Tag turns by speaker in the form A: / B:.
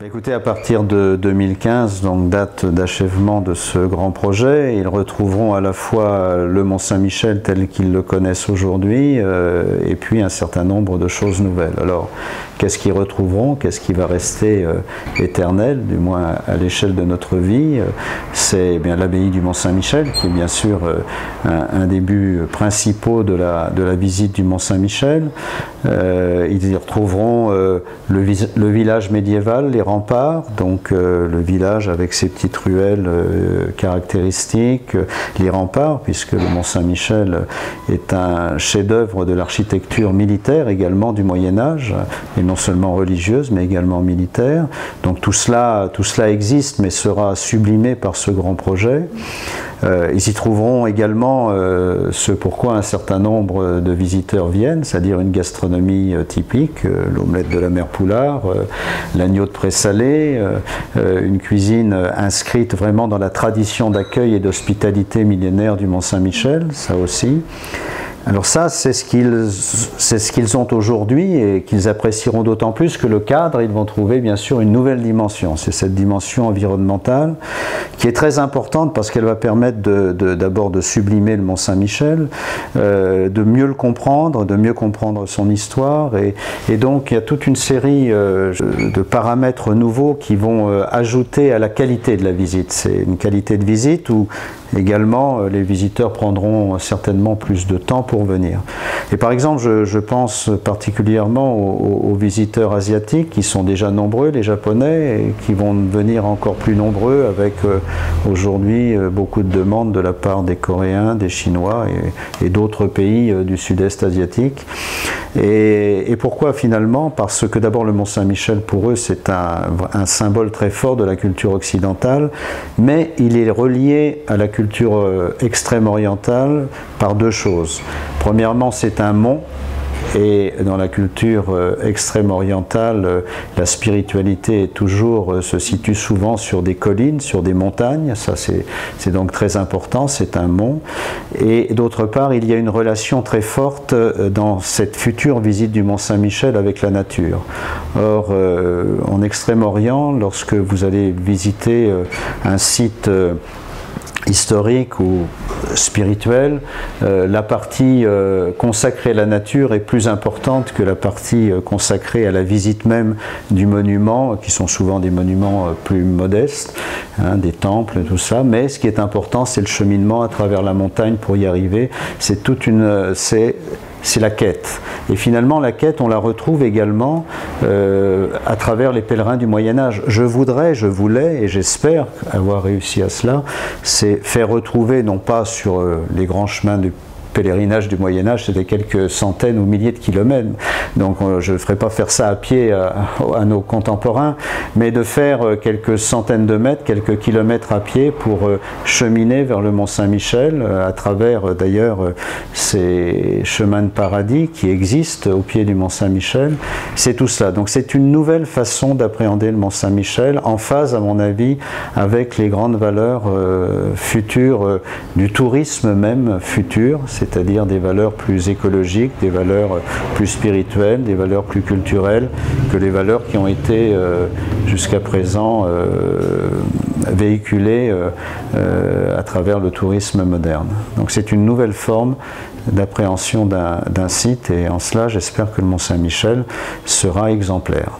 A: Écoutez, à partir de 2015, donc date d'achèvement de ce grand projet, ils retrouveront à la fois le Mont-Saint-Michel tel qu'ils le connaissent aujourd'hui et puis un certain nombre de choses nouvelles. Alors, qu'est-ce qu'ils retrouveront? Qu'est-ce qui va rester éternel, du moins à l'échelle de notre vie? C'est bien l'abbaye du Mont-Saint-Michel, qui est bien sûr un des buts principaux de la visite du Mont-Saint-Michel. Ils y retrouveront le village médiéval, les remparts, donc le village avec ses petites ruelles caractéristiques, les remparts, puisque le Mont-Saint-Michel est un chef-d'œuvre de l'architecture militaire également du Moyen-Âge, et non seulement religieuse, mais également militaire. Donc tout cela existe, mais sera sublimé par ce grand projet. Ils y trouveront également ce pourquoi un certain nombre de visiteurs viennent, c'est-à-dire une gastronomie typique, l'omelette de la mère Poulard, l'agneau de présalé, une cuisine inscrite vraiment dans la tradition d'accueil et d'hospitalité millénaire du Mont-Saint-Michel, ça aussi. Alors ça, c'est ce qu'ils ont aujourd'hui et qu'ils apprécieront d'autant plus que le cadre, ils vont trouver bien sûr une nouvelle dimension. C'est cette dimension environnementale qui est très importante parce qu'elle va permettre d'abord de sublimer le Mont-Saint-Michel, de mieux le comprendre, de mieux comprendre son histoire et donc il y a toute une série de paramètres nouveaux qui vont ajouter à la qualité de la visite. C'est une qualité de visite où également les visiteurs prendront certainement plus de temps pour venir. Et par exemple, je pense particulièrement aux visiteurs asiatiques qui sont déjà nombreux, les Japonais, et qui vont devenir encore plus nombreux avec aujourd'hui beaucoup de demandes de la part des Coréens, des Chinois et d'autres pays du sud-est asiatique. Et pourquoi finalement? Parce que d'abord le Mont-Saint-Michel pour eux c'est un symbole très fort de la culture occidentale, mais il est relié à la culture extrême orientale par deux choses. Premièrement, c'est un mont. Et dans la culture extrême orientale, la spiritualité se situe souvent sur des collines, sur des montagnes. Ça, c'est donc très important, c'est un mont. Et d'autre part, il y a une relation très forte dans cette future visite du Mont-Saint-Michel avec la nature. Or, en Extrême-Orient, lorsque vous allez visiter un site historique ou spirituel, la partie consacrée à la nature est plus importante que la partie consacrée à la visite même du monument, qui sont souvent des monuments plus modestes, hein, des temples, tout ça, mais ce qui est important, c'est le cheminement à travers la montagne pour y arriver. C'est la quête. Et finalement, la quête, on la retrouve également à travers les pèlerins du Moyen-Âge. Je voulais, et j'espère avoir réussi à cela, c'est faire retrouver, non pas sur les grands chemins du pèlerinage du Moyen-Âge, c'était quelques centaines ou milliers de kilomètres, donc je ne ferai pas faire ça à pied à nos contemporains, mais de faire quelques centaines de mètres, quelques kilomètres à pied pour cheminer vers le Mont-Saint-Michel, à travers d'ailleurs ces chemins de paradis qui existent au pied du Mont-Saint-Michel. C'est tout cela. Donc c'est une nouvelle façon d'appréhender le Mont-Saint-Michel, en phase à mon avis avec les grandes valeurs futures du tourisme même futur, c'est-à-dire des valeurs plus écologiques, des valeurs plus spirituelles, des valeurs plus culturelles que les valeurs qui ont été jusqu'à présent véhiculées à travers le tourisme moderne. Donc c'est une nouvelle forme d'appréhension d'un site et en cela j'espère que le Mont-Saint-Michel sera exemplaire.